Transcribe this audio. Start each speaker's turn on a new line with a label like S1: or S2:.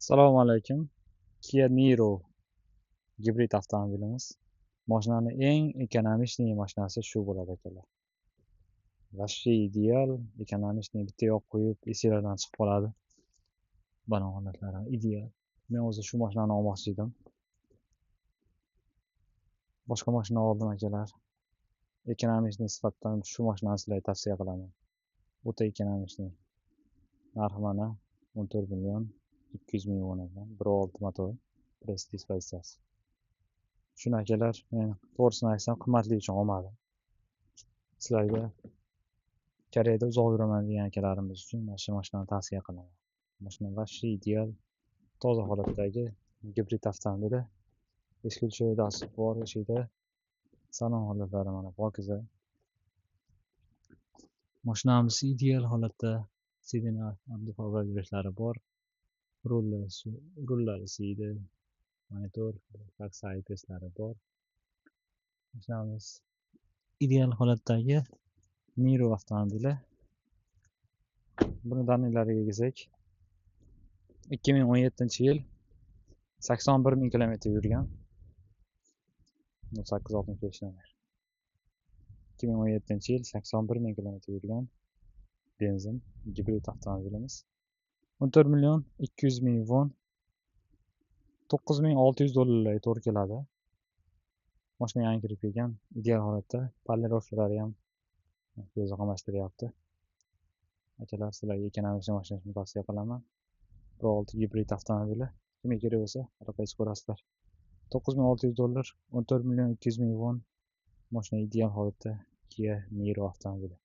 S1: Assalomu alaykum. Kia Niro gibrid avtomobilimiz. Mashinani eng ekonomичный mashinasi shu bo'ladi akalar. Вообще ideal, ekonomичный bitta yoqib qo'yib, esinglardan chiqib qoladi. Bana holatlari ideal. Men o'zi shu mashinani olmoqchi edim. Boshqa mashina oldim akalar. Ekonomичный sifatdan shu mashinani sizlarga tavsiya qilaman. O'ta ekonomичный. Narxi mana 14 million 200 ming won ekan. 1.6 motor, Prestige pozitsiyasi. Shuni akalar, men to'g'risini aytsam qimmatli uchun olmadim. Sizlarga Koreyada uzoq yuraman degan akalarimiz uchun mana shu mashinani tavsiya qilaman. Mashina вообще ideal, toza holatdagi gibrid avtomobili. Eshik dastur bor, eshikda salon holatlari mana pokiza. Mashinamiz ideal holatda, sidina yurishlari bor. Rullar isiydi, monitor, backside testlari bor. Mashinamiz ideal holatdagi Niro avtomobili. Buni danilariga kelsak, 2017-yil 81 ming kilometr yurgan. 865 nomer. 2017-yil 81 ming kilometr yurgan benzin gibrid avtomobilimiz. 14 million 200 ming won, 9600 dollarlarga to'g'ri keladi. Mashina yangi kirib kelgan, ideal holatda, polirovkalari ham ko'zni qamashtiryapti. Akalar, sizlarga ekonomik mashinani tavsiya qilaman. 1.6 gibrid avtomobili. Kimga kerak bo'lsa, aloqaga ko'rasizlar. 9600 dollar, 14 million 200 ming won. Mashina ideal holatda Kia Niro avtomobili.